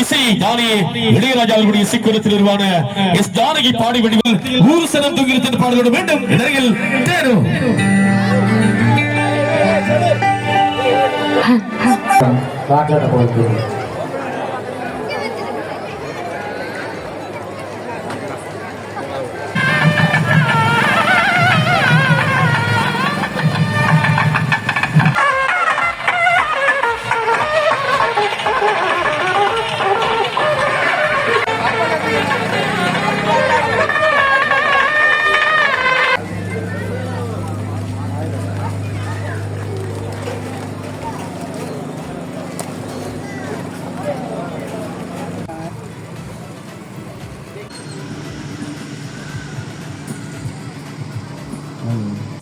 இசை ஞானி இளையராஜாவுடைய இசைக்குலத்தில் உருவான எஸ் ஜானகி பாடி வடிவில் ஊர் சனம் தூங்கிருத்த பாடலோடு வேண்டும் இடையில் தேரும் காட்டாட போகிறது.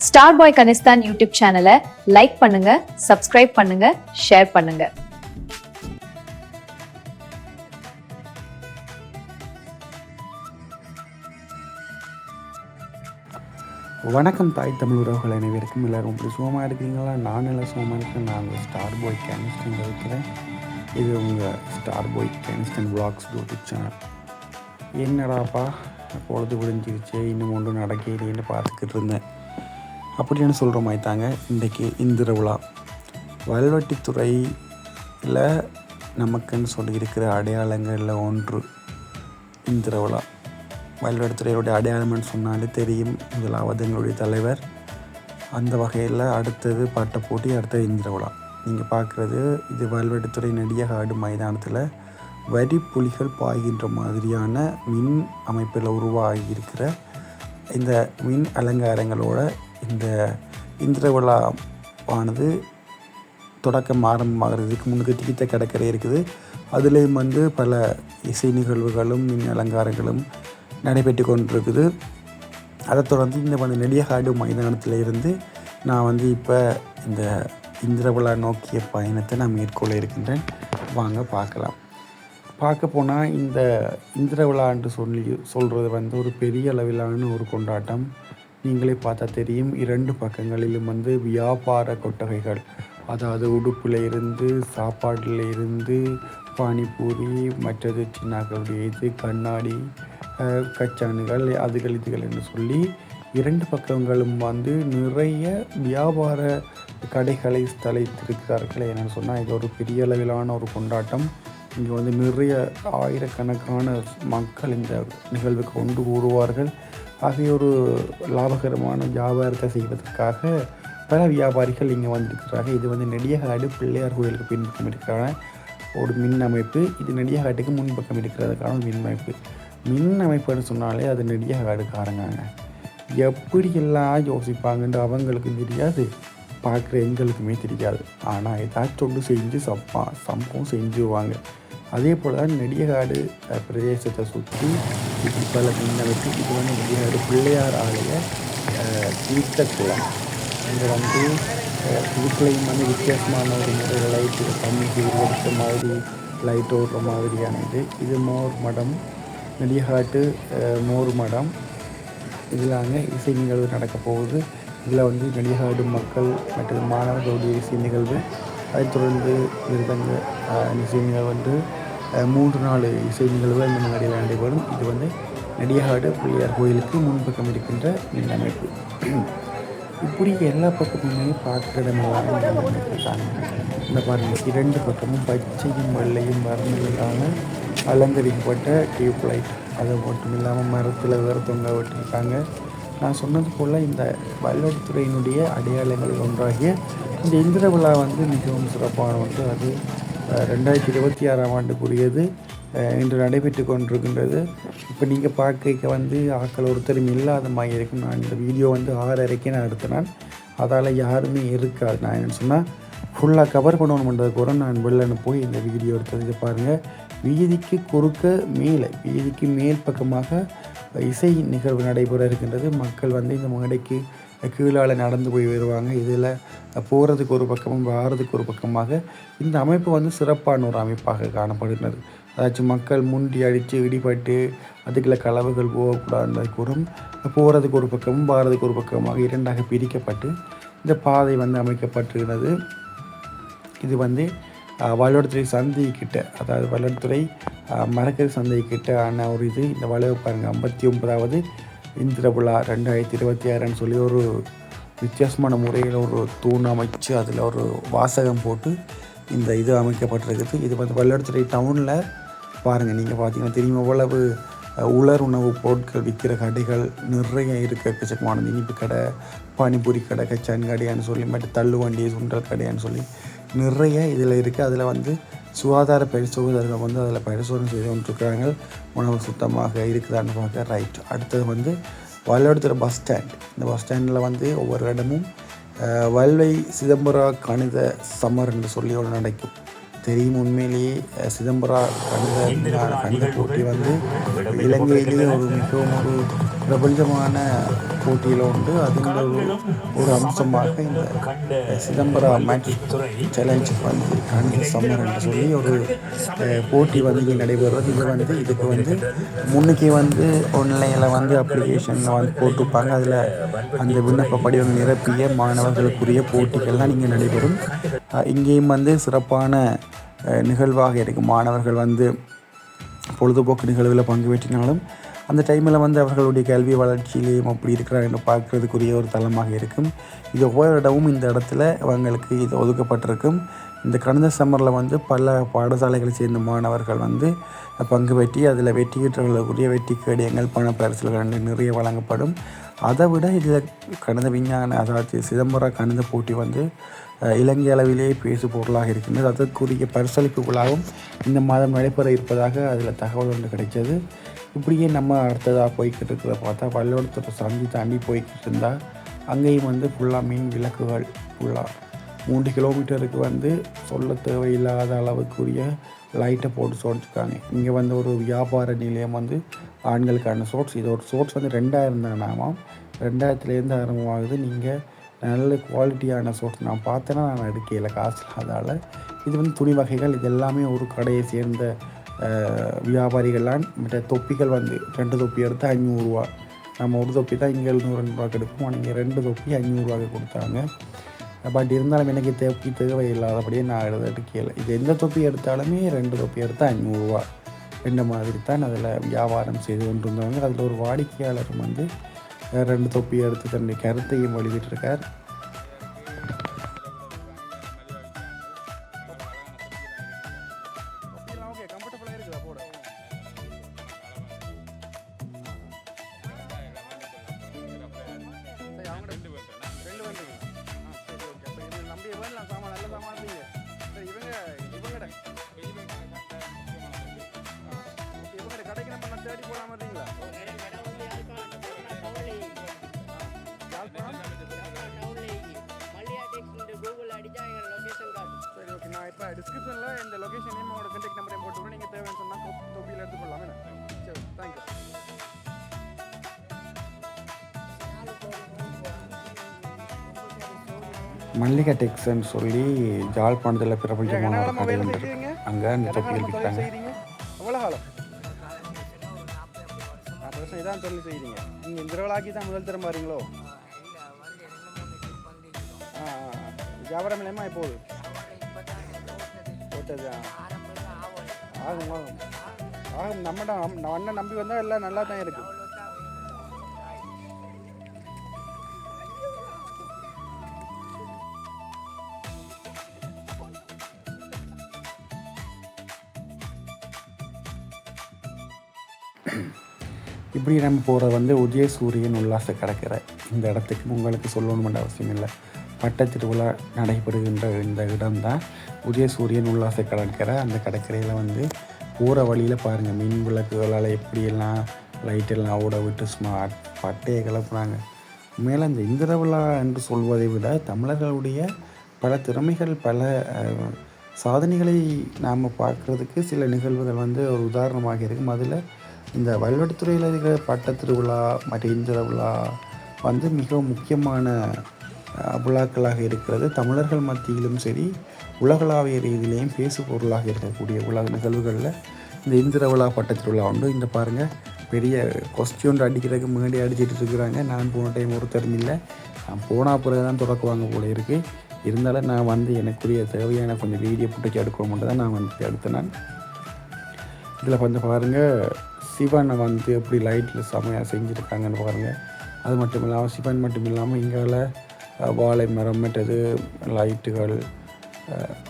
ஸ்டார் பாய் கனிஸ்தான் யூடியூப் சேனலை லைக் பண்ணுங்க, சப்ஸ்கிரைப் பண்ணுங்க, ஷேர் பண்ணுங்க. வணக்கம் தாய் தமிழ் உறவுகள் அனைவருக்கும் எல்லோரும் இப்படி சுகமாக இருக்கிறீங்களா? நான் எல்லாம் சுகமாக இருக்கேன். நான் உங்கள் ஸ்டார் பாய் கனிஸ்டன் இருக்கிறேன். இது உங்கள் ஸ்டார் பாய் கனிஸ்டன் விளாக்ஸ் யூடியூப் சேனல். என்னடாப்பா பொழுது விடிஞ்சிருச்சு, இன்னும் ஒன்று நடக்கிறேன்னு பார்த்துக்கிட்டு இருந்தேன் அப்படின்னு சொல்கிற மாதிரி தாங்க இன்றைக்கி இந்திர விழா. வல்வெட்டித்துறையில் நமக்குன்னு சொல்லியிருக்கிற அடையாளங்களில் ஒன்று இந்திர விழா. வல்வெட்டித்துறையோடைய அடையாளம்னு சொன்னாலே தெரியும். முதலாவது எங்களுடைய தலைவர். அந்த வகையில் அடுத்தது பாட்டை போட்டி, அடுத்தது இந்திர விழா. நீங்கள் பார்க்குறது இது வல்வெட்டித்துறை நெடியகாடு மைதானத்தில் வரி புலிகள் பாய்கின்ற மாதிரியான மின் அமைப்பில் உருவாகியிருக்கிற இந்த மின் அலங்காரங்களோட இந்த இந்திர விழாவானது தொடக்கம் ஆரம்பமாகிறதுக்கு முன்னுக்கு தீர்த்த கடற்கரை இருக்குது. அதுலேயும் பல இசை நிகழ்வுகளும் மின் அலங்காரங்களும் நடைபெற்று கொண்டிருக்குது. அதை தொடர்ந்து இந்த நெடியகாடு மைதானத்தில் இருந்து நான் இப்போ இந்த இந்திர விழா நோக்கிய பயணத்தை நான் மேற்கொள்ள இருக்கின்றேன். வாங்க பார்க்கலாம். பார்க்க போனால் இந்த இந்திர விழான்னு சொல்கிறது ஒரு பெரிய அளவிலான ஒரு கொண்டாட்டம். நீங்களே பார்த்தா தெரியும். இரண்டு பக்கங்களிலும் வியாபார கொட்டகைகள், அதாவது உடுப்பில் இருந்து, சாப்பாட்டில் இருந்து, பானிபூரி, மற்றது சின்னாக்களுடைய இது கண்ணாடி, கச்சானுகள், அதுகள் இதுகள் என்று சொல்லி இரண்டு பக்கங்களும் நிறைய வியாபார கடைகளை ஸ்தலித்திருக்கிறார்கள். என்னென்னு சொன்னால் இது ஒரு பெரிய அளவிலான ஒரு கொண்டாட்டம். இங்கே நிறைய ஆயிரக்கணக்கான மக்கள் இந்த நிகழ்வுக்கு கொண்டு கூறுவார்கள். ஆகிய ஒரு லாபகரமான வியாபாரத்தை செய்வதற்காக பல வியாபாரிகள் இங்கே வந்திருக்கிறார்கள். இது நெடியகாடு பிள்ளையார் கோயிலுக்கு பின்பக்கம் இருக்கிற ஒரு மின் அமைப்பு. இது நெடியகாட்டுக்கு முன்பக்கம் இருக்கிறதுக்கான மின் அமைப்பு. மின் அமைப்புன்னு சொன்னாலே அது நெடியகாடுக்காரங்க. எப்படியெல்லாம் யோசிப்பாங்கன்னு அவங்களுக்கும் தெரியாது, பார்க்குற எங்களுக்குமே தெரியாது. ஆனால் ஏதாச்சும் ஒன்று செஞ்சு சம்பவம் செஞ்சுருவாங்க. அதே போல் தான் நெடியகாடு பிரதேசத்தை சுற்றி பல மின்னமைப்பு. இது நெடியகாடு பிள்ளையார் ஆலய தீர்த்தக்குளம். இங்கே இதுக்குள்ளையும் வித்தியாசமான ஒரு முறை லைட்டு தண்ணிக்கு உருவெடுத்த மாதிரி லைட் ஓடுற மாதிரியானது. இது மோர் மடம், நெடியகாட்டு மோர் மடம். இதில் இசை நிகழ்வு நடக்க போகுது. இதில் நெடியகாடு மக்கள் மற்றும் மாணவர்களுடைய இசை நிகழ்வு, அதைத் தொடர்ந்து மிருதங்க இசை நிகழ்வு 3 நாள் இசை நிகழ்வு இந்த மாதிரி நடைபெறும். இது நெடியகாடு பிள்ளையார் கோயிலுக்கு முன்பக்கம் இருக்கின்ற மின் அமைப்பு. இப்படி எல்லா பக்கமுமே பார்க்குற இடமெல்லாம் இருக்காங்க. இந்த பாருங்கள், இரண்டு பக்கமும் பச்சையும் வெள்ளையும் வர்ணங்களான அலங்கரிக்கப்பட்ட டியூப் லைட். அது மட்டும் இல்லாமல் மரத்தில் வேறு தொங்க விட்டுருக்காங்க. நான் சொன்னது போல் இந்த வல்வெட்டித்துறையினுடைய அடையாளங்களில் ஒன்றாகிய இந்த இந்திர விழா மிகவும் சிறப்பான ஒன்று. அது 2026ஆம் ஆண்டுக்குரியது. இன்று நடைபெற்று கொண்டிருக்கின்றது. இப்போ நீங்கள் பார்க்க ஆக்கள் ஒருத்தரும் இல்லாத மாதிரி இருக்கும். நான் இந்த வீடியோ 6:30க்கு நான் எடுத்தேன். அதால் யாருமே இருக்காது. நான் என்னென்னு சொன்னால் ஃபுல்லாக கவர் பண்ணணுன்றதை கூட நான் வெளிலன்னு போய் இந்த வீடியோ எடுத்தது. பாருங்கள், வீதிக்கு குறுக்க மேலே, வீதிக்கு மேல் பக்கமாக இசை நிகழ்வு நடைபெற இருக்கின்றது. மக்கள் இந்த மேடைக்கு கீழால் நடந்து போய் வருவாங்க. இதில் போகிறதுக்கு ஒரு பக்கமும் வாரதுக்கு ஒரு பக்கமாக இந்த அமைப்பு சிறப்பான ஒரு அமைப்பாக காணப்படுகிறது. அதாச்சும் மக்கள் முண்டி அடித்து இடிபட்டு அதுக்குள்ள களவுகள் போகக்கூடாது கூறும். போகிறதுக்கு ஒரு பக்கமும் வாரதுக்கு ஒரு பக்கமாக இரண்டாக பிரிக்கப்பட்டு இந்த பாதை அமைக்கப்பட்டிருக்கிறது. இது வந்து வல்வெடுத்துறை சந்தை கிட்ட, அதாவது வல்வெடுத்துறை மரக்கறி சந்தை கிட்ட ஆன ஒரு இது. இந்த வளைவு பாருங்கள், 59வது இந்திர விழா 2026ன்னு சொல்லி ஒரு வித்தியாசமான முறையில் ஒரு தூண் அமைச்சு அதில் ஒரு வாசகம் போட்டு இந்த இது அமைக்கப்பட்டிருக்குது. இது வந்து வல்வெடுத்துறை டவுனில் பாருங்கள், நீங்கள் பார்த்தீங்கன்னா தெரியும் எவ்வளவு உலர் உணவு பொருட்கள் விற்கிற கடைகள் நிறைய இருக்குது. எக்கச்சக்கமான இனிப்பு கடை, பானிபூரி கடை, கச்சான் கடையான்னு சொல்லி, மற்ற தள்ளு வண்டி சுண்டல் கடையான்னு சொல்லி நிறைய இதில் இருக்குது. அதில் வந்து சுகாதார பரிசோதகர்கள் வந்து அதில் பரிசோதனை செய்து கொண்டிருக்கிறாங்க, உணவு சுத்தமாக இருக்குதான்னு பார்க்க. ரைட். அடுத்தது வந்து வல்வெடுத்துறை பஸ் ஸ்டாண்ட். இந்த பஸ் ஸ்டாண்டில் வந்து ஒவ்வொரு இடமும் வல்வை சிதம்பரா கணித சமர் என்று சொல்லி ஒன்று நடக்கும். தெரியும், உண்மையிலேயே சிதம்பரா கணித போட்டி வந்து இலங்கையிலேயே ஒரு மிகவும் ஒரு பிரபஞ்சமான போட்டியில் உண்டு. அதில் ஒரு அம்சமாக இந்த சிதம்பரா மேட்ச் சேலஞ்ச் வந்து கணித சம்மர் என்று சொல்லி ஒரு போட்டி வந்து இங்கே நடைபெறுறது. இது வந்து இதுக்கு வந்து முன்னுக்கே வந்து ஆன்லைனில் வந்து அப்ளிகேஷனில் வந்து போட்டுப்பாங்க. அதில் அந்த விண்ணப்ப படிவம் நிரப்பிய மாணவர்களுக்குரிய போட்டிகள்லாம் இங்கே நடைபெறும். இங்கேயும் வந்து சிறப்பான நிகழ்வாக இருக்கும். மாணவர்கள் வந்து பொழுதுபோக்கு நிகழ்வில் பங்கு பெற்றினாலும் அந்த டைமில் வந்து அவர்களுடைய கல்வி வளர்ச்சியிலையும் அப்படி இருக்கிறாங்க பார்க்குறதுக்குரிய ஒரு தளமாக இருக்கும். இது ஒவ்வொரு இடமும் இந்த இடத்துல அவங்களுக்கு இது ஒதுக்கப்பட்டிருக்கும். இந்த கணித சம்மரில் வந்து பல பாடசாலைகளை சேர்ந்த மாணவர்கள் வந்து பங்கு பெற்றி அதில் வெற்றியீட்டர்களுக்குரிய வெற்றி கேடயங்கள், பண பரிசுகள் நிறைய வழங்கப்படும். அதை விட இதில் கணித விஞ்ஞான, அதாவது சிதம்பர கணித போட்டி வந்து இலங்கை அளவிலேயே பேசு பொருளாக இருக்கின்றது. அதற்குரிய பரிசளிப்புகளாகவும் இந்த மாதம் நடைபெற இருப்பதாக அதில் தகவல் ஒன்று கிடைச்சது. இப்படியே நம்ம அடுத்ததாக போய்கிட்டு இருக்கிறத பார்த்தா வல்வெடுத்துறை சந்தி தாண்டி போய்கிட்டு இருந்தால் அங்கேயும் வந்து ஃபுல்லாக மீன் விளக்குகள் ஃபுல்லாக 3 கிலோமீட்டருக்கு வந்து சொல்ல தேவையில்லாத அளவுக்குரிய லைட்டை போட்டு சோடிச்சுருக்காங்க. இங்கே வந்து ஒரு வியாபார நிலையம் வந்து ஆண்களுக்கான சோட்ஸ். இது ஒரு சோட்ஸ் வந்து 2000 தானாமாம். 2000 ஆரம்பமாகுது. நீங்கள் நல்ல குவாலிட்டியான சோட்ஸ் நான் பார்த்தேன்னா நான் எடுக்கல காசு இல்லாதால். இது வந்து துணி வகைகள், இது எல்லாமே ஒரு கடையை சேர்ந்த வியாபாரிகள்லாம். மற்ற தொப்பிகள் வந்து 2 தொப்பி எடுத்து 500 ரூபா. நம்ம ஒரு தொப்பி தான் இங்கே 702 ரூபாய்க்கு எடுப்போம். நீங்கள் 2 தொப்பி 500 ரூபாய்க்கு கொடுத்தாங்க. பட் இருந்தாலும் எனக்கு தொப்பி தேவை இல்லாதபடியே நான் எடுக்கல. இது எந்த தொப்பி எடுத்தாலுமே 2 தொப்பி எடுத்து 500 ரூபா என்ற மாதிரி தான் அதில் வியாபாரம் செய்து கொண்டிருந்தவங்க. அதில் ஒரு வாடிக்கையாளர் வந்து 2 தொப்பி எடுத்து தன்னுடைய கருத்தையும் வெளியிட்டிருக்கார். நான் இப்போ டிஸ்கிரிப்ஷனில் இந்த லொக்கேஷனையும் உங்களோட கான்டாக்ட் நம்பரையும் போட்டு நீங்கள் தேவைன்னு சொன்னால் தொப்பியில் எடுத்துக்கொள்ளலாம். சரி, தேங்க்யூ. மல்லிகா டெக்ஸ்ன்னு சொல்லி ஜாழ்ப்பாணத்தில் பிரபஞ்சமான ஒரு கடை ஒன்று இருக்குது. அங்கே இந்த தொப்பிகள் விற்கிறாங்க. எவ்வளோ காலம் வருஷம் இதான் தொழில் செய்கிறீங்க? நீங்கள் இந்த விழாக்கி தான் முதல் தரம் பாருங்களோ? வியாபாரம் இல்லையமா இப்போது போட்டது ஆகும் ஆகும் ஆகும். நம்மட அண்ணன் நம்பி வந்தால் எல்லாம் நல்லா தான் இருக்குது. இப்படி நம்ம போகிறது வந்து உதயசூரியன் உல்லாச கடற்கரை. இந்த இடத்துக்கு உங்களுக்கு சொல்லணுமென்ற அவசியம் இல்லை. பட்டத்திருவிழா நடைபெறுகின்ற இந்த இடம்தான் உதயசூரியன் உல்லாச கடற்கரை. அந்த கடற்கரையில் வந்து போகிற வழியில் பாருங்கள், மின் விளக்குகளால் எப்படியெல்லாம் லைட்டெல்லாம் ஓட விட்டு ஸ்மார்ட் பட்டையை கிளப்புறாங்க. மேலே இந்த இந்திர விழா என்று சொல்வதை விட தமிழர்களுடைய பல திறமைகள், பல சாதனைகளை நாம் பார்க்குறதுக்கு சில நிகழ்வுகள் வந்து ஒரு உதாரணமாக இருக்கும். அதில் இந்த வல்வெடுத்துறையில் இருக்கிற பட்டத்திருவிழா மற்ற இந்திர விழா வந்து மிகவும் முக்கியமான விழாக்களாக இருக்கிறது. தமிழர்கள் மத்தியிலும் சரி, உலகளாவிய ரீதியிலையும் பேசு பொருளாக இருக்கக்கூடிய உலக நிகழ்வுகளில் இந்த இந்திர விழா பட்டத்திருவிழா உண்டு. இந்த பாருங்கள், பெரிய கொஸ்டின் அடிக்கிறதுக்கு முன்னாடி அடிச்சிட்டு இருக்கிறாங்க. நான் போன டைம் ஒருத்தரும் இல்லை, நான் போனால் பிறகு தான் தொடக்குவாங்க போல இருக்குது. இருந்தாலும் நான் வந்து எனக்குரிய தேவையான கொஞ்சம் வீடியோ புட்டேஜ் எடுக்கணும்னு தான் நான் வந்து எடுத்தேன். இதில் வந்து பாருங்கள் சிவனை வந்து எப்படி லைட்டில் செமையாக செஞ்சுருக்காங்கன்னு பாருங்கள். அது மட்டும் இல்லாமல் சிவன் மட்டும் இல்லாமல் இங்கால வாழை மரம் மற்றது லைட்டுகள்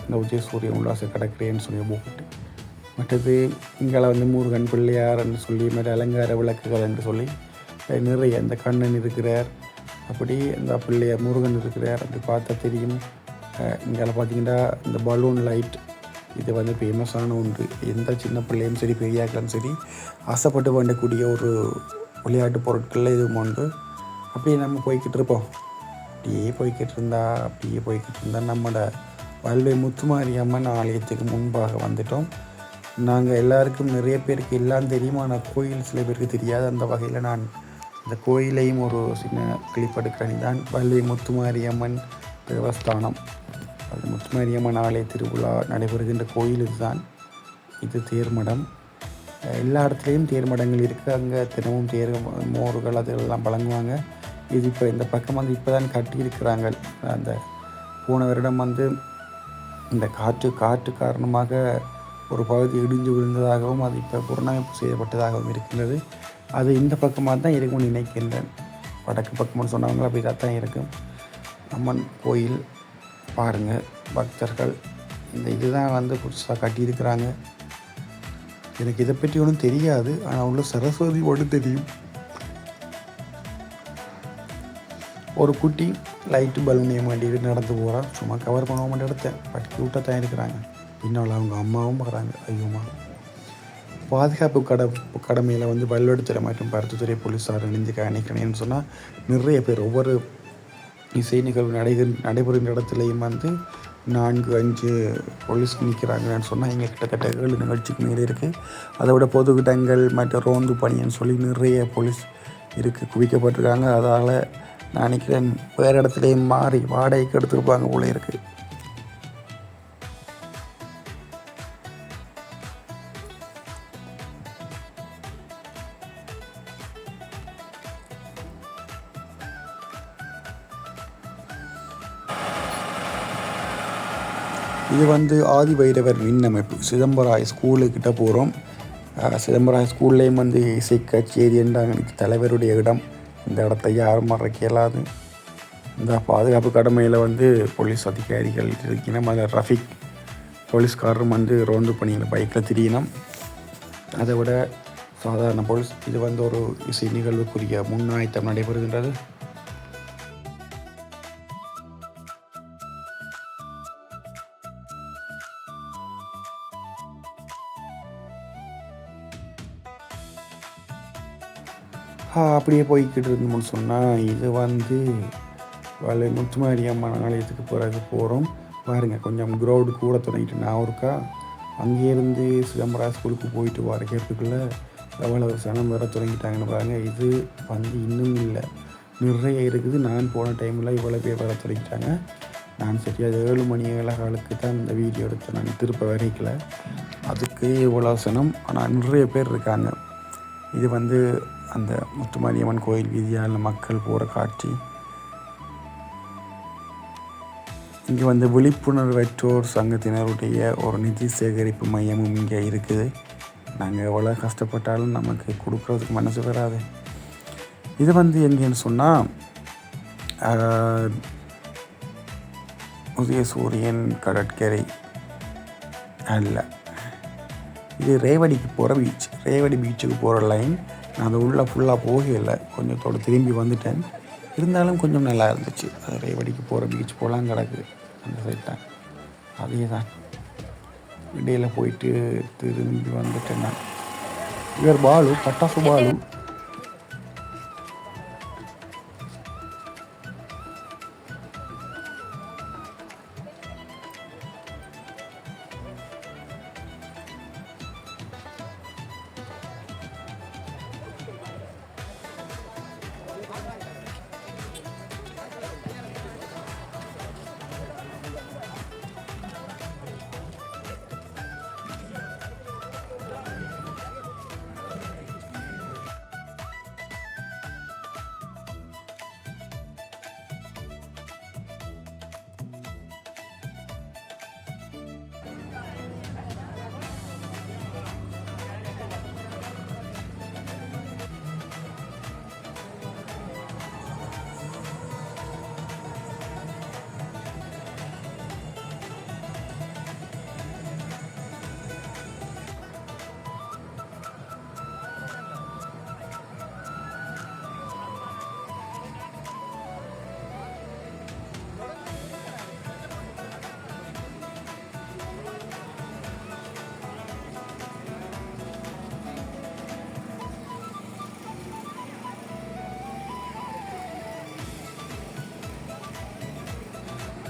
இந்த உதயசூரியன் உல்லாச கிடக்கிறேன்னு சொல்லி போட்டு மற்றது இங்கால வந்து முருகன் பிள்ளையார்ன்னு சொல்லி மற்ற அலங்கார விளக்குகள் என்று சொல்லி நிறைய இந்த கண்ணன் இருக்கிறார், அப்படி இந்த பிள்ளையார் முருகன் இருக்கிறார். அப்படி பார்த்தா தெரியும். இங்கால பார்த்தீங்கன்னா இந்த பலூன் லைட் இது வந்து ஃபேமஸான ஒன்று. எந்த சின்ன பிள்ளையும் சரி பெரியாக்களும் சரி ஆசைப்பட்டு வேண்டக்கூடிய ஒரு விளையாட்டு பொருட்களில் இதுவும் உண்டு. அப்படியே நம்ம போய்கிட்டு இருப்போம். அப்படியே போய்கிட்டு இருந்தால் நம்மளோட வல்வை முத்துமாரியம்மன் ஆலயத்துக்கு முன்பாக வந்துட்டோம். நாங்கள் எல்லாருக்கும் நிறைய பேருக்கு எல்லாம் தெரியும், ஆனால் கோயில் சில பேருக்கு தெரியாது. அந்த வகையில் நான் இந்த கோயிலையும் ஒரு சின்ன கிளிப் எடுக்கிறேன். தான் வல்வை முத்துமாரியம்மன் தேவஸ்தானம். அது முத்துமாரியம்மன் ஆலய திருவிழா நடைபெறுகின்ற கோயில் இதுதான். இது தேர்மடம். எல்லா இடத்துலையும் தேர்மடங்கள் இருக்குது. அங்கே தினமும் மோர்கள் அதெல்லாம் வழங்குவாங்க. இது இப்போ இந்த பக்கம் வந்து இப்போ தான் கட்டியிருக்கிறாங்க. அந்த போன வருடம் வந்து இந்த காற்று காரணமாக ஒரு பகுதி இடிஞ்சு விழுந்ததாகவும் அது இப்போ புனரமைப்பு செய்யப்பட்டதாகவும் இருக்கின்றது. அது இந்த பக்கமாக தான் இருக்கும்னு நினைக்கின்றேன். வடக்கு பக்கம்னு சொன்னவங்க அப்படி தான் இருக்கும். அம்மன் கோயில் பாருங்கள் பக்தர்கள். இந்த இதுதான் வந்து புதுசாக கட்டியிருக்கிறாங்க. எனக்கு இதை பற்றி ஒன்றும் தெரியாது, ஆனால் உள்ள சரஸ்வதி ஒன்று தெரியும். ஒரு குட்டி லைட்டு பலூனியை மாட்டிட்டு நடந்து போகிறான். சும்மா கவர் பண்ண மாட்டேன் எடுத்தேன். பட் க்யூட்டாக தான் இருக்கிறாங்க. இன்னொரு அவங்க அம்மாவும் பார்க்குறாங்க. ஐயோம்மா. பாதுகாப்பு கடமையில் வந்து வல்வெடுத்துறை மற்றும் பருத்தித்துறை போலீஸார் இணைஞ்சு அணைக்கணும்னு சொன்னால் நிறைய பேர் ஒவ்வொரு இசை நிகழ்வு நடைபெறும் இடத்துலையும் வந்து 4-5 போலீஸ் நிற்கிறாங்கன்னு சொன்னால் இங்கே கிட்டத்தட்ட 7 நிகழ்ச்சிக்கு மேலே இருக்குது. அதை விட பொது இடங்கள் மற்ற ரோந்து பணின்னு சொல்லி நிறைய போலீஸ் இருக்குது, குவிக்கப்பட்டிருக்காங்க. அதால் நான் நினைக்கிறேன் வேறு இடத்துலையும் மாறி வாடகைக்கு எடுத்துருப்பாங்க போல இருக்குது. இது வந்து ஆதிபைரவர் மின் அமைப்பு. சிதம்பராய ஸ்கூலுக்கிட்ட போகிறோம். சிதம்பராய ஸ்கூல்லேயும் வந்து இசை கச்சேரி என்றாங்க. தலைவருடைய இடம். இந்த இடத்த யாரும் மறக்க இயலாது. இந்த பாதுகாப்பு கடமையில் வந்து போலீஸ் அதிகாரிகள் இருக்கணும். அதில் ரஃபிக் போலீஸ்காரரும் வந்து ரோந்து பணியில் பைக்கில் திரியணும். அதை விட சாதாரண போலீஸ். இது வந்து ஒரு இசை நிகழ்வுக்குரிய முன்னாயத்தம் நடைபெறுகின்றது. அப்படியே போய்கிட்டு இருந்தோம்னு சொன்னால் இது வந்து வல்லை முத்துமாரியம்மன் ஆலயத்துக்கு பிறகு போகிறோம். பாருங்கள் கொஞ்சம் க்ரௌடு கூட தொடங்கிட்டு நான் இருக்கா அங்கேருந்து சிதம்பரம் ஸ்கூலுக்கு போயிட்டு வரைக்கிறதுக்குள்ளே எவ்வளோ சனம் வர தொடங்கிட்டாங்கன்னு பாருங்கள். இது வந்து இன்னும் இல்லை, நிறைய இருக்குது. நான் போன டைமில் இவ்வளோ பேர் வர தொடங்கிட்டாங்க. நான் சரியாக 7 மணி 7 காலுக்கு தான் இந்த வீடியோ எடுத்தேன். நான் திருப்ப வரைக்கல, அதுக்கு இவ்வளோ சனம். ஆனால் நிறைய பேர் இருக்காங்க. இது வந்து அந்த முத்துமாரியம்மன் கோயில் வீதியால் மக்கள் போகிற காட்சி. இங்கே வந்து விழிப்புணர்வற்றோர் சங்கத்தினருடைய ஒரு நிதி சேகரிப்பு மையமும் இங்கே இருக்குது. நாங்கள் எவ்வளோ கஷ்டப்பட்டாலும் நமக்கு கொடுக்குறதுக்கு மனசு வராது. இது வந்து எங்கேன்னு சொன்னால் உதயசூரியன் கடற்கரை அல்ல, இது ரேவடிக்கு போகிற பீச். ரேவடி பீச்சுக்கு போகிற லைன். நான் அது உள்ளே ஃபுல்லாக போகலை, கொஞ்சத்தோடு திரும்பி வந்துட்டேன். இருந்தாலும் கொஞ்சம் நல்லா இருந்துச்சு. அது ரேவடிக்கு போகிற பீச் போலாம் கிடக்குது அந்த சைட் தான். அதே தான் இடையில் போயிட்டு திரும்பி வந்துட்டேன் நான். இவர் பாலு, பட்டாசு பாலு.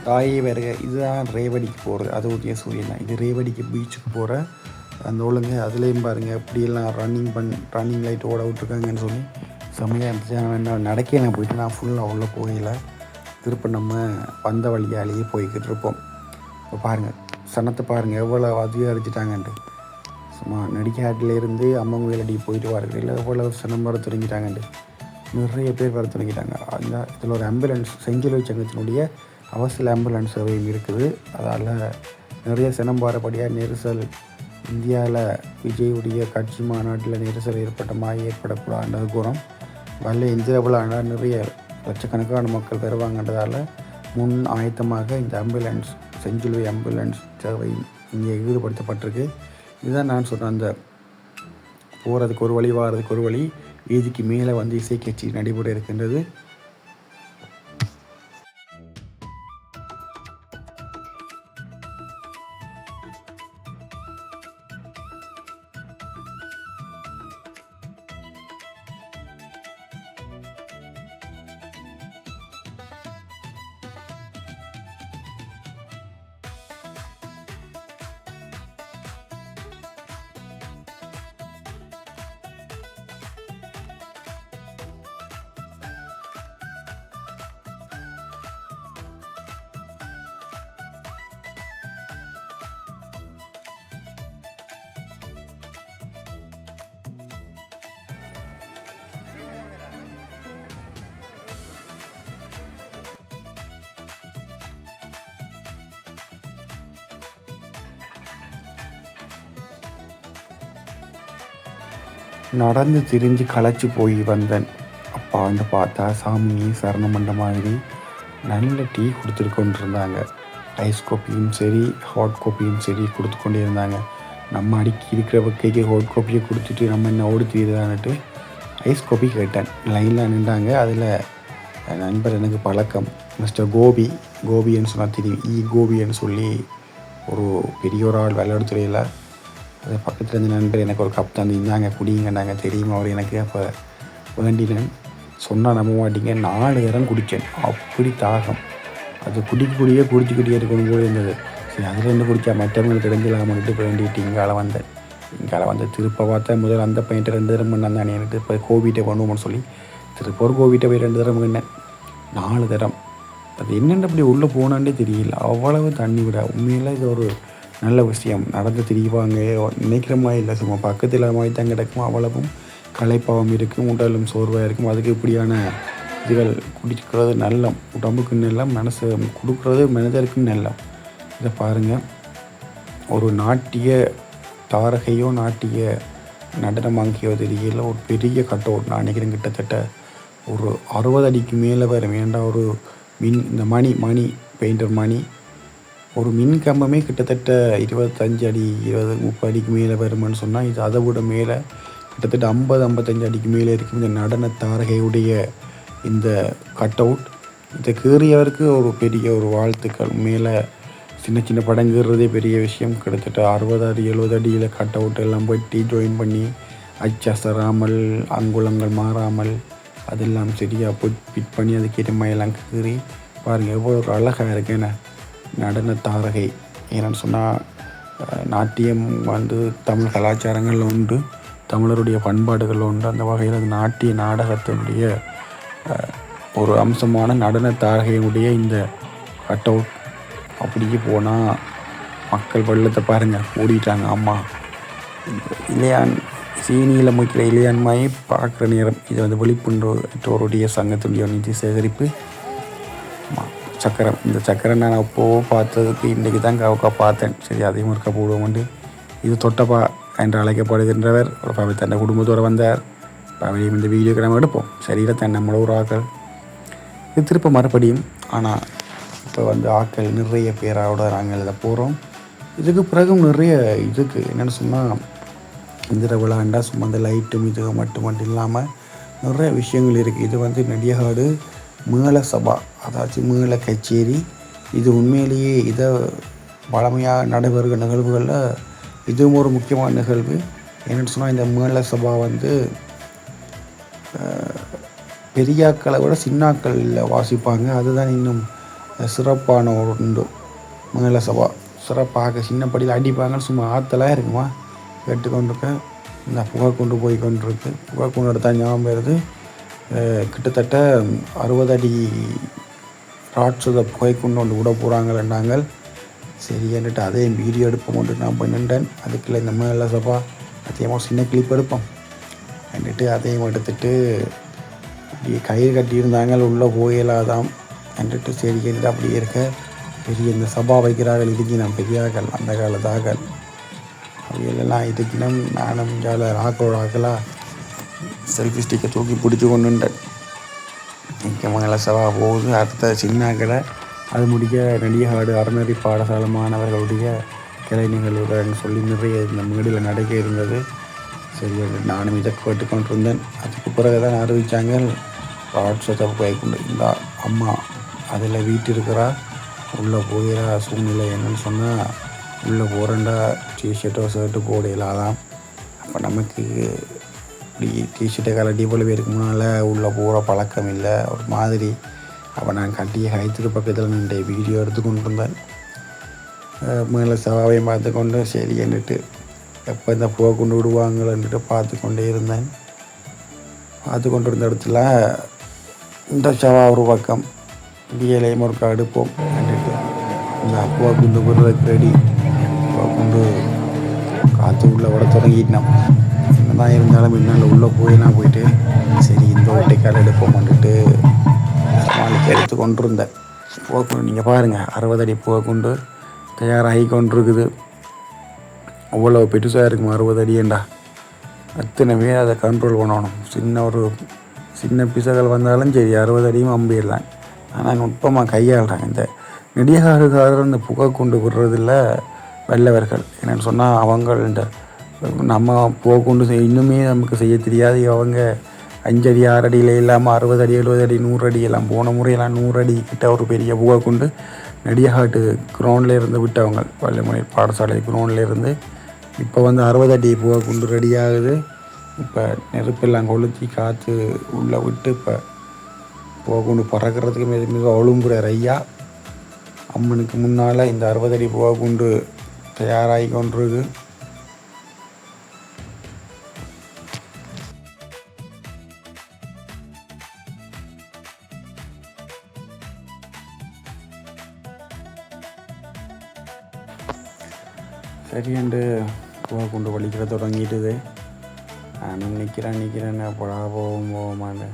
தாயே வருக. இதுதான் ரேவடிக்கு போகிறது, அது ஊட்டிய சூரியன் தான். இது ரேவடிக்கு பீச்சுக்கு போகிற அந்த ஒழுங்கு. அதுலேயும் பாருங்கள் எப்படியெல்லாம் ரன்னிங் லைட் ஓட விட்ருக்காங்கன்னு சொல்லி செம்மையாக இருந்துச்சு. நான் நடக்கே நான் போயிட்டு நான் ஃபுல்லாக உள்ள போகல, திருப்ப நம்ம வந்த வழியாலேயே போய்கிட்டு இருப்போம். இப்போ பாருங்கள் சனத்தை பாருங்கள் எவ்வளோ அதிகரிச்சிட்டாங்கன்ட்டு. சும்மா நடிகாட்டிலேருந்து அம்மன் கோயிலடி போயிட்டு வரது இல்லை எவ்வளோ சனம் வர தொடங்கிட்டாங்கன்ட்டு நிறைய பேர் வர தொடங்கிட்டாங்க. அந்த இதில் ஒரு ஆம்புலன்ஸ் செஞ்சிலுவை சங்கத்தினுடைய அவசர ஆம்புலன்ஸ் சேவையும் இருக்குது. அதால் நிறைய சினம் பாரப்படியாக நெரிசல் இந்தியாவில் விஜயுடைய கட்சி மாநாட்டில் நெரிசல் ஏற்பட்ட மாதிரி ஏற்படக்கூடாது கூறம் வல்ல இந்தியாவில் நிறைய லட்சக்கணக்கான மக்கள் பெறுவாங்கன்றதால் முன் ஆயத்தமாக இந்த ஆம்புலன்ஸ் செஞ்சிலுவை ஆம்புலன்ஸ் சேவை இங்கே ஈடுபடுத்தப்பட்டிருக்கு. இதுதான் நான் சொல்கிறேன், அந்த போகிறதுக்கு ஒரு வழி வாரதுக்கு ஒரு வழி. வீதிக்கு மேலே வந்து இசை கட்சி நடைபெற இருக்கின்றது. நடந்து திரிஞ்சு களைச்சி போய் வந்தேன். அப்பா வந்து பார்த்தா சாமி சரணம் பண்ண மாதிரி நல்ல டீ கொடுத்துட்டு கொண்டு இருந்தாங்க. ஐஸ் காப்பியும் சரி ஹாட் காப்பியும் சரி கொடுத்து கொண்டே இருந்தாங்க. நம்ம அடிக்கி இருக்கிற வக்கைக்கு ஹாட் காப்பியை கொடுத்துட்டு நம்ம என்ன ஓடி தீருதான்ட்டு ஐஸ் காப்பி கேட்டேன். லைனில் நின்றாங்க. அதில் நண்பர் எனக்கு பழக்கம், மிஸ்டர் கோபின்னு சொன்னால் தெரியும், கோபின்னு சொல்லி ஒரு பெரிய ஒரு ஆள் விளையாடுத்துறையில். அது பக்கத்தில் இருந்த நண்பர் எனக்கு ஒரு கப் தந்து இருந்தாங்க, குடிங்கன்னாங்க. தெரியுமா அவர் எனக்கு. அப்போ வேண்டினேன், சொன்னால் நம்ப மாட்டீங்க, 4 தரம் குடித்தேன். அப்படி தாகம். அது குடிச்சுக்கிட்டே இருக்கணும் போல இருந்தது. சரி அதில் என்ன குடித்தா மற்றவங்களுக்கு தெரிஞ்சிடலாமன்ட்டு வேண்டிட்டு இங்கால வந்தேன். திருப்ப பார்த்தா முதல் அந்த பையன்ட்டு 2 தரம் பண்ணான் தானே. எனக்கு இப்போ கோவிட்டை பண்ணுவோம்னு சொல்லி திருப்ப ஒரு கோவிட்டை போய் 2 தரம் பண்ணேன். 4 தரம். அது என்னென்ன அப்படி உள்ளே போனான்னே தெரியல, அவ்வளவு தண்ணி விட. உண்மையில் இது ஒரு நல்ல விஷயம். நடந்து திரிவாங்க நினைக்கிற மாதிரி இல்லை, சும்மா பக்கத்தில் மாதிரி தான் கிடக்கும். அவ்வளவும் களைப்பாகவும் இருக்கும், உடலும் சோர்வாக இருக்கும். அதுக்கு இப்படியான இதுகள் குடிக்கிறது நல்லம், உடம்புக்கு நல்லம், மனசு கொடுக்குறது மனிதருக்கும் நல்லம். இதை பாருங்கள், ஒரு நாட்டிய தாரகையோ நாட்டிய நடனமாங்கியோ தெரியல, ஒரு பெரிய கட்டவுட். நான் நினைக்கிறேன் கிட்டத்தட்ட ஒரு 60 அடிக்கு மேலே வரும். ஏன்டா ஒரு இந்த மணி பெயிண்டர் மணி ஒரு மின் கம்பமே கிட்டத்தட்ட 25 அடி 20-30 அடிக்கு மேலே வருமானு சொன்னால், இது அதை விட மேலே கிட்டத்தட்ட 50-55 அடிக்கு மேலே இருக்கும் இந்த நடன தாரகையுடைய இந்த கட் அவுட். இதை கீறியவருக்கு ஒரு பெரிய ஒரு வாழ்த்துக்கள். மேலே சின்ன படம் கீறுறதே பெரிய விஷயம். கிட்டத்தட்ட 60 அடி 70 அடியில் கட் அவுட் எல்லாம் போய் ஜாயின் பண்ணி அச்சசராமல் அங்குலங்கள் மாறாமல் அதெல்லாம் சரியாக போய் ஃபிட் பண்ணி அதுக்கேற்ற மாதிரிலாம் கீறி பாருங்கள் எவ்வளோ ஒரு அழகாக இருக்கேன்னு. நடன தாரகை ஏன்னு சொன்னால், நாட்டியம் வந்து தமிழ் கலாச்சாரங்களில் உண்டு, தமிழருடைய பண்பாடுகள் உண்டு. அந்த வகையில் அது நாட்டிய நாடகத்தினுடைய ஒரு அம்சமான நடன தாரகையினுடைய இந்த கட் அவுட். அப்படியே போனால் மக்கள் வெள்ளத்தை பாருங்கள் ஓடிட்டாங்க. அம்மா இளையான் சீனியில் முக்கிற இளையான்மாயை பார்க்குற நேரம். இது வந்து விழிப்புணர்வோருடைய சங்கத்தினுடைய நிதி சேகரிப்பு சக்கரம். இந்த சக்கரை நான் அப்போது பார்த்ததுக்கு இன்றைக்கி தான் கவுக்கா பார்த்தேன். சரி அதையும் இருக்க போடுவோம். இது தொட்டப்பா என்று அழைக்கப்படுகின்றவர் ஒரு பாவை தன்னை குடும்பத்தோடு வந்தார். பாவையும் இந்த வீடியோக்கு நம்ம எடுப்போம். சரியில் தன் நம்மளோட ஒரு ஆக்கள் இது திருப்ப மறுபடியும். ஆனால் இப்போ வந்து ஆக்கள் நிறைய பேரோட நாங்கள் இதை போகிறோம். இதுக்கு பிறகும் நிறைய இதுக்கு என்னென்னு சொன்னால், இந்த விழாண்டா சும்மா அந்த லைட்டும் இது மட்டும் இல்லாமல் நிறைய விஷயங்கள் இருக்குது. இது வந்து நெடியகாடு மேள சபா, அதாச்சும் மேள கச்சேரி. இது உண்மையிலேயே இதை பழமையாக நடைபெறுகிற நிகழ்வுகளில் இதுவும் ஒரு முக்கியமான நிகழ்வு. என்னென்னு சொன்னால், இந்த மேள சபா வந்து பெரியாக்களை விட சின்னாக்களில் வாசிப்பாங்க. அதுதான் இன்னும் சிறப்பான ஒன்று மேல சபா சிறப்பாக சின்ன படியில் அடிப்பாங்க சும்மா ஆற்றலாக இருக்குமா கேட்டுக்கொண்டிருக்க இந்த புகை கொண்டு போய் கொண்டிருக்கு புகை கொண்டு எடுத்தால் ஞாபகம் வருது கிட்டத்தட்ட 60 அடி ராட்சத புகை கொண்டு விட போகிறாங்கன்னாங்க சரி என்னட்டு அதையும் வீடியோ எடுப்போம் நான் போய் நின்றேன் அதுக்குள்ளே இந்த மேலே சபா அதிகமாக சின்ன கிளிப் எடுப்போம் എന്നിട്ട് அதையும் எடுத்துட்டு அப்படியே கயிறு கட்டியிருந்தாங்க உள்ளே போயிடலாதான் എന്നിട്ട് சரி கேட்டு அப்படியே இருக்க பெரிய இந்த சபா வைக்கிறார்கள் இருக்கணும் பெரியாக்கள் அந்த காலத்தாக்கள் அவையெல்லாம் இருக்கணும் நானும் ஜால ஆக்கலாக செல்ஃபி ஸ்டிக்கை தூக்கி பிடிச்சி கொண்டுட்டேன் இங்கே மேலே சபா போகுது அடுத்த சின்னாக்களை அது முடிக்க நடிகாடு அறநெறி பாடசாலை மாணவர்களுடைய கிளை நிகழ்வுகள்னு சொல்லி நிறைய இந்த மேடையில் நடக்க இருந்தது சரி நானும் இதை கேட்டுக்கொண்டிருந்தேன் அதுக்கு பிறகு தான் அறிவித்தாங்க வாட்ஸ்அப்பை போய்கொண்டு இந்த அம்மா அதில் வீட்டு இருக்கிறா உள்ளே போகிற சூழ்நிலை என்னன்னு சொன்னால் உள்ளே போகிறேன்டா டிஷர்ட்டோ ஷர்ட்டு போடையிலாதான் அப்போ நமக்கு இப்படி டிஷர்ட்டை கலட்டி போல பேருக்கு முன்னால் உள்ளே போகிற பழக்கம் இல்லை ஒரு மாதிரி அப்போ நான் கட்டிய கைத்துக்கு பக்கத்தில் நின்று வீடியோ எடுத்து கொண்டு இருந்தேன் மேலே சவாவையும் பார்த்து கொண்டு சரி என்னட்டு எப்போ இந்த பூவை கொண்டு விடுவாங்களன்ட்டு பார்த்து கொண்டே இருந்தேன் பார்த்து கொண்டு இருந்த இடத்துல இந்த சவா ஒரு பக்கம் டிஎலையும் ஒரு அடுப்போம் கண்டுட்டு இந்த பூவை கொண்டு விடுறதுக்கு ரெடி பூவை கொண்டு காற்று உள்ளே விட தொடங்கிட்டோம் என்ன தான் இருந்தாலும் முன்னால் உள்ளே போயிட்டு சரி இந்த ஓட்டைக்கால் எடுப்போம் வந்துட்டு நாளைக்கு எடுத்து கொண்டு இருந்தேன் பூவை கொண்டு நீங்கள் பாருங்கள் 60 அடி பூவை கொண்டு தயாராகி கொண்டிருக்குது அவ்வளோ பெருசாக இருக்கும் 60 அடியேண்டா அத்தனை பேர் அதை கண்ட்ரோல் பண்ணணும் சின்ன பிசைகள் வந்தாலும் சரி 60 அடியும் அம்பிடலாம் ஆனால் நுட்பமாக கையாளுறாங்க இந்த நெடியகாரர் இந்த புகை கொண்டு விடுறதில்ல வல்லவர்கள் என்னென்னு சொன்னால் அவங்க இந்த நம்ம புகை கொண்டு இன்னுமே நமக்கு செய்ய தெரியாது அவங்க 5 அடி 6 அடியில் இல்லாமல் 60 அடி 70 அடி 100 அடி எல்லாம் போன முறையெல்லாம் 100 அடி கிட்ட ஒரு பெரிய புகை கொண்டு நெடியகாட்டு கிரவுண்டில் இருந்து விட்டவங்க வள்ளிமலை பாடசாலை கிரவுண்டில் இருந்து இப்போ வந்து 60 அடி புகை கொண்டு ரெடி ஆகுது இப்போ நெருப்பெல்லாம் கொளுத்தி காற்று உள்ளே விட்டு இப்போ புகை கொண்டு பறக்கிறதுக்கு மிக ஒழுங்குறார் ஐயா அம்மனுக்கு முன்னால் இந்த 60 அடி புகை கொண்டு தயாராகி கொண்டிருக்கு சரியாண்டு பூவை கொண்டு வலிக்கிற தொடங்கிட்டுது நானும் நிற்கிறேன் படா போகுமான்னு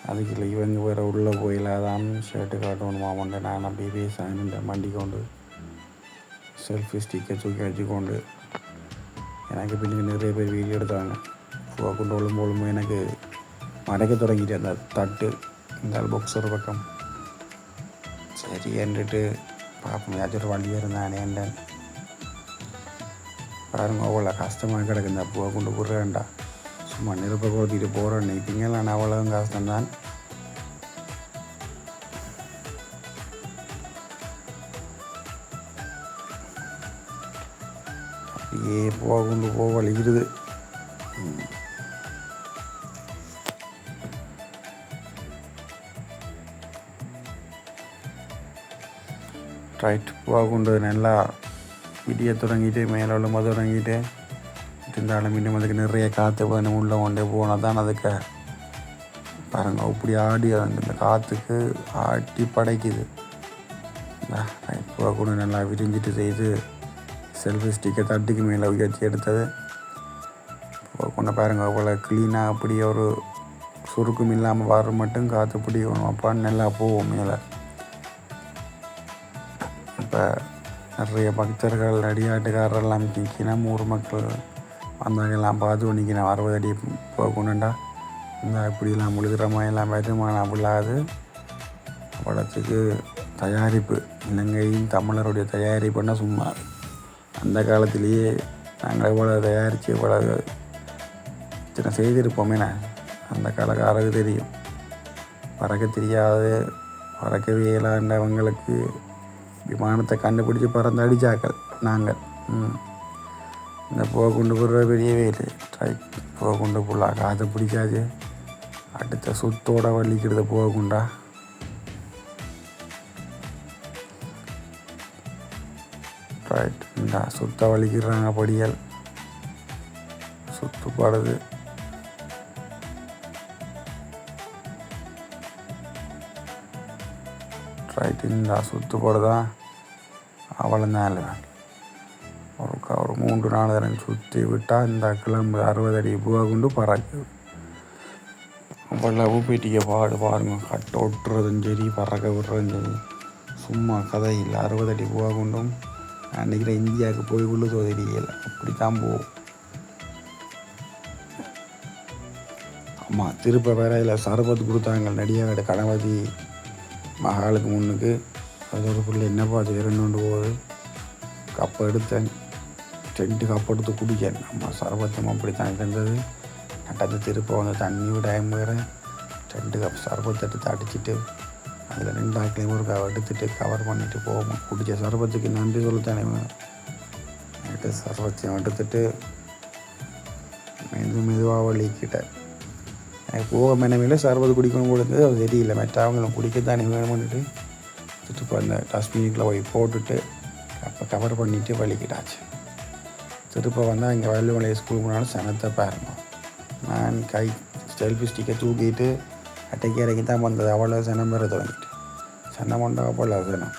அதுக்குள்ள இவங்க வேறு உள்ளே போயிலாதான் ஷர்ட்டு காட்டணுமாமண்டு நான் அப்படியே பேசானுட்டேன் வண்டி கொண்டு செல்ஃபி ஸ்டிக்கை தூக்கி வச்சுக்கொண்டு எனக்கு பின்னுக்கு நிறைய பேர் வீடியோ எடுத்தாங்க பூவை கொண்டு ஒழும்பு எனக்கு மடைக்க தொடங்கிட்டு அந்த தட்டு இந்த பாக்ஸ் ஒரு பக்கம் சரி என்றுட்டு பார்ப்போம் ஏதாச்சும் ஒரு வண்டியாக இருந்தானேன்றேன் பாருங்க அவ்வளோ கஷ்டமாக கிடக்கு இந்த பூவை கொண்டு விட்றேன்டா சும்மா நெருப்பை கொளுத்திட்டு போகிறேன் நினைப்பீங்க நான் அவ்வளோ கஷ்டம்தான் அப்படியே பூவை கொண்டு போக வலிக்கிறது ரைட் பூவை கொண்டு நல்லா விடிய தொடங்கிட்டு மேலே உள்ள தொடங்கிட்டு இருந்தாலும் இன்னும் அதுக்கு நிறைய காற்று வேணும் உள்ளே கொண்டே போனால் தான் அதுக்கு பாருங்க இப்படி ஆடி இந்த காற்றுக்கு ஆட்டி படைக்குது இப்போ கூட நல்லா விரிஞ்சிட்டு செய்து செல்ஃபி ஸ்டிக்கை தட்டுக்கு மேலே உயர்த்தி எடுத்தது இப்போ கொண்டு பாருங்க அவ்வளோ க்ளீனாக அப்படி ஒரு சுருக்கம் இல்லாமல் வர மட்டும் காற்று பிடிக்கணும் அப்பான்னு நல்லா போவோம் மேலே இப்போ நிறைய பக்தர்கள் அடியாட்டுக்காரெல்லாம் நிற்கணும் ஊர் மக்கள் வந்தவங்கெல்லாம் பார்த்து நிற்கணும் 60 அடி போகணுண்டா இந்த இப்படிலாம் முழுகிறமா எல்லாம் வருமானம் இல்லாது படத்துக்கு தயாரிப்பு இலங்கையின் தமிழருடைய தயாரிப்புன்னா சும்மா அந்த காலத்திலேயே நாங்கள் இவ்வளோ தயாரித்து இவ்வளோ இத்தனை செய்திருப்போமே அந்த காலக்காரருக்கு தெரியும் பறக்க தெரியாது பறக்கவே இயலாண்டவங்களுக்கு விமானத்தை கண்டுபிடிச்சி பறந்து அடித்தாக்கள் நாங்கள் இந்த பூவை கொண்டு போடுற பெரிய வேலை ரைட் பூவை கொண்டு போடலாம் காற்றை பிடிக்காது அடுத்த சுத்தோட வலிக்கிறது பூவை கொண்டா ரைட். இந்த சுத்த வலிக்கிறாங்க படிகள் சுத்துப்படுது. ரைட். இந்த சுத்துப்படுதா அவ்வளோ தான் ஒரு 3-4 தரம் சுற்றி விட்டால் இந்த கிளம்பு 60 அடி பூவா கொண்டு பறக்குது. அவ்வளவு போயிட்டிக்க பாருங்க. கட்ட ஒட்டுறதும் சரி பறக்க விடுறதும் சரி சும்மா கதை இல்லை. 60 அடி பூவா கொண்டும் நினைக்கிற இந்தியாவுக்கு போய் உள்ளது தெரியல. அப்படி தான் போகும். ஆமாம், திருப்ப வேற இதில் சரபத்து கொடுத்தாங்க நடிகாட கணபதி மகாலுக்கு முன்னுக்கு. அது ஒரு பிள்ளை என்னப்பா அது 2 போகுது. கப்பை எடுத்தேன், 2 கப் எடுத்து குடிக்கேன். நம்ம சரபத்தம் அப்படி தான் இருந்தது. கட்டத்தை திருப்ப வந்து தண்ணி விடாம வேறு 2 கப் சரபத்தை எடுத்து அடிச்சுட்டு அதில் 2 ஆக்கிலையும் ஒரு எடுத்துட்டு கவர் பண்ணிவிட்டு போவோம். குடித்த சரபத்துக்கு நன்றி சொல்லத்தானே நைட்டு சரபத்தையும் எடுத்துட்டு மெதுவாக வலிக்கிட்டேன். எனக்கு போக மெனமையில் சரபத்து குடிக்கணும் கொடுத்து அது தெரியல. மற்றவங்களும் குடிக்கத்தானே வேணும்னுட்டு திருப்ப அந்த டஸ்ட்பினுக்குள்ளே போய் போட்டுட்டு அப்போ கவர் பண்ணிவிட்டு வலிக்கிட்டாச்சு. திருப்ப வந்தால் இங்கே வயலுமலை ஸ்கூல் போனாலும் சனத்தை பாருங்க. நான் கை செல்ஃபி ஸ்டிக்கை தூக்கிட்டு அட்டைக்கு இறக்கி தான் வந்தது. அவ்வளோ சனம் பெற தொடங்கிட்டு சனம் கொண்டா அவ்வளோ சனம்.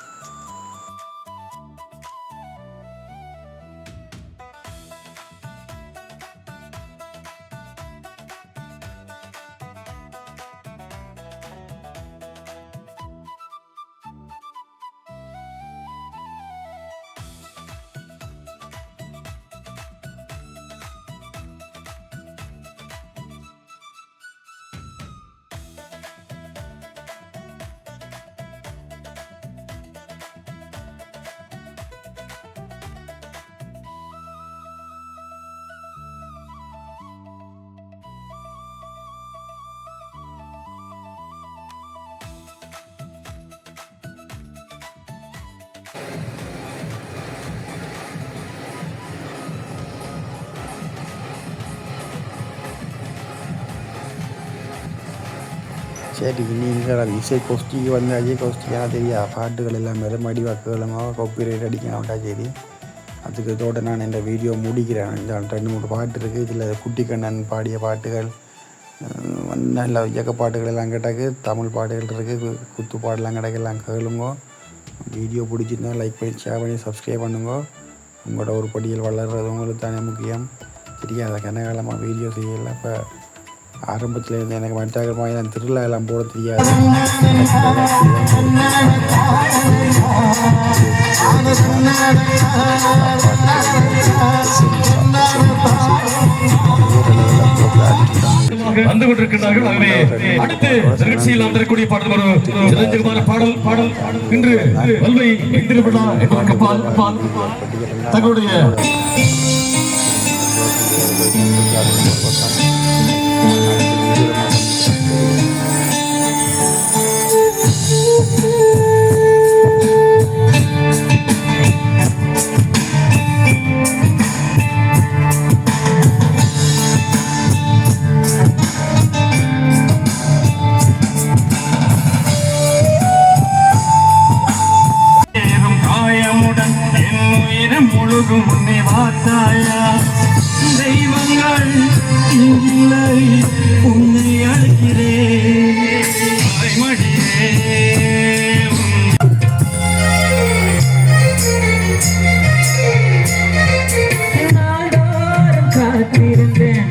சரி, நீங்கள் அது இசை கோஷ்டிக்கு வந்தாச்சு. கோஷ்டியாக தெரியா பாட்டுகள் எல்லாம் மடி வாக்குகளுமாக காப்பிரைட் அடிக்காமட்டா சரி. அதுக்கு இதோட நான் இந்த வீடியோ முடிக்கிறேன். இந்த 2-3 பாட்டு இருக்குது. இதில் குட்டிக்கண்ணன் பாடிய பாட்டுகள் நல்ல இயக்க பாட்டுகள் எல்லாம் கேட்டாக்கு. தமிழ் பாட்டுகள் இருக்குது, குத்து பாடலாம் கிடக்கு. எல்லாம் கேளுங்க. வீடியோ பிடிச்சிருந்தா லைக் பண்ணி ஷேர் பண்ணி சப்ஸ்கிரைப் பண்ணுங்க. உங்களோட ஒரு படியில் வளர்கிறது உங்களுக்கு தானே முக்கியம். தெரியாத கனகாலமாக வீடியோ செய்யலை. இப்போ ஆரம்பத்தில் இருந்து எனக்கு மற்ற நான் திருவிழா எல்லாம் போட தெரியாது. வந்து கொண்டிருக்கிறார்கள். ஆகவே அடுத்து நிகழ்ச்சியில் அமரக்கூடிய பாடல் ஒரு சிறந்தமான பாடல் இன்று வல்வை திருவிழா என்பதற்கு தங்களுடைய முழுகும் முன்னே வாத்தாயா தெய்வங்கள் இல்லை உன்னை அழைக்கிறேன் காத்திருந்தேன்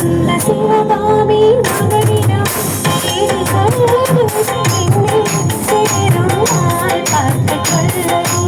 நல்ல சிவகாமி மகனிடம் இரு கண்களும் என்னை சேரும் நாள் பார்த்து கொள்ளடி.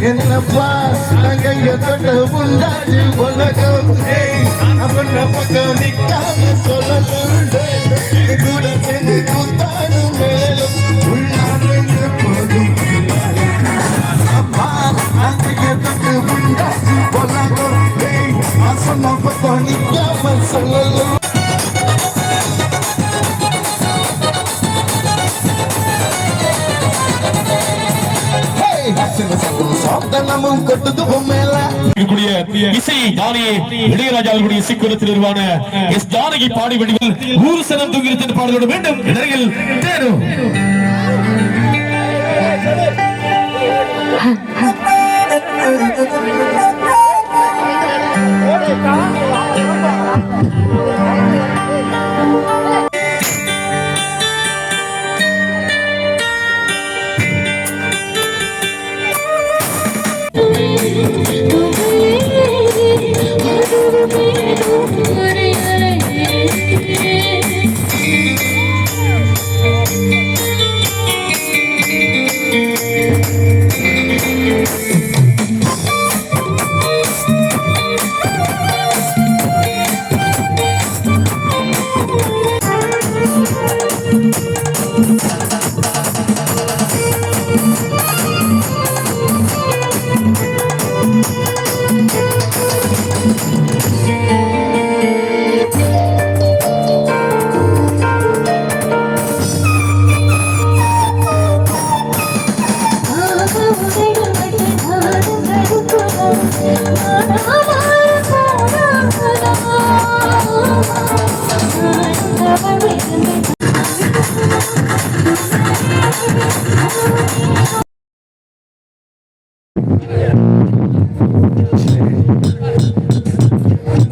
என்னப்பா கைய தொட்ட முன்னாடி உலகம் அவன் பக்கம் நிக்காம சொல்லணும் கூட சேர்ந்து கூத்தாடும் மேலும் உள்ளாங்க போதும் அப்பா கைய தொட்ட முன்னாடி உலகம் சொன்ன பக்கம் நிக்காம சொல்லணும். இசை ஞானியே இளையராஜா அவர்களுடைய இசைக்குலத்தில் உருவான எஸ் ஜானகி பாடி வடிவில் ஊர் சனம் தூங்கிருத்த பாடலோடு வேண்டும் இடையில் தேரும்.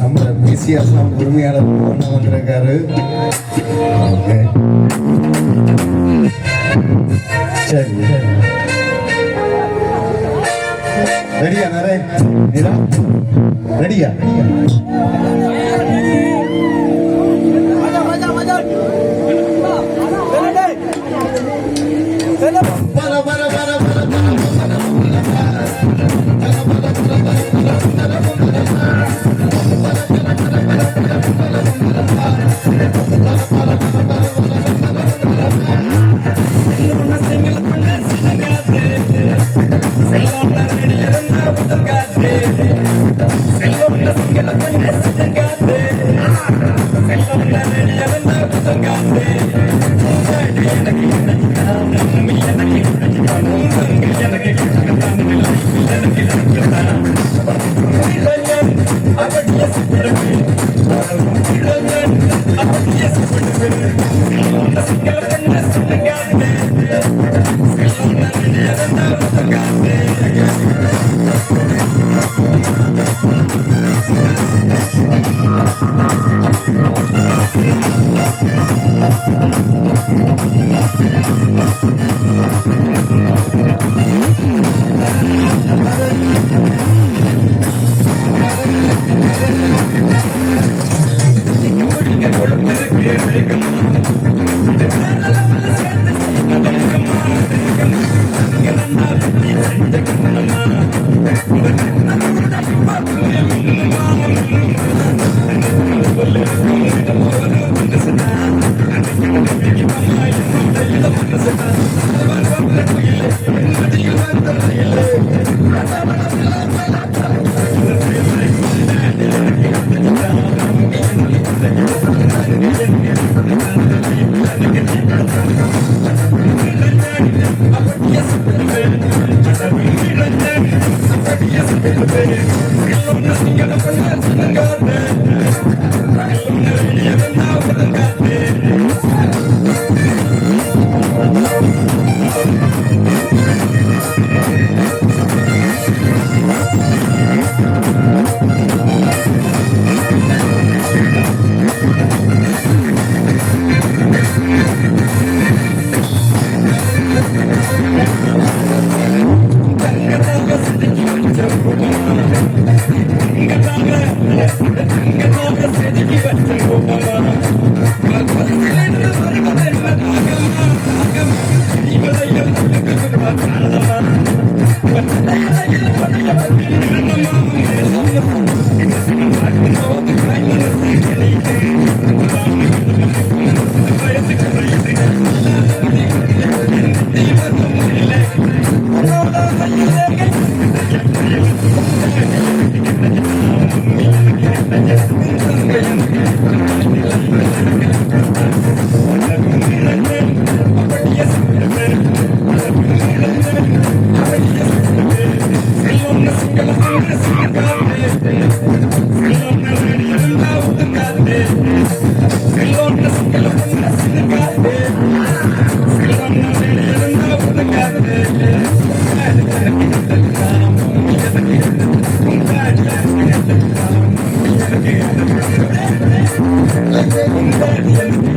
நம்ம பிசிஎஸ்லாம் உரிமையாளர் ஒன்று வந்திருக்காரு. சரி ரெடியா நிறைய ரெடியா Yes, Thank you.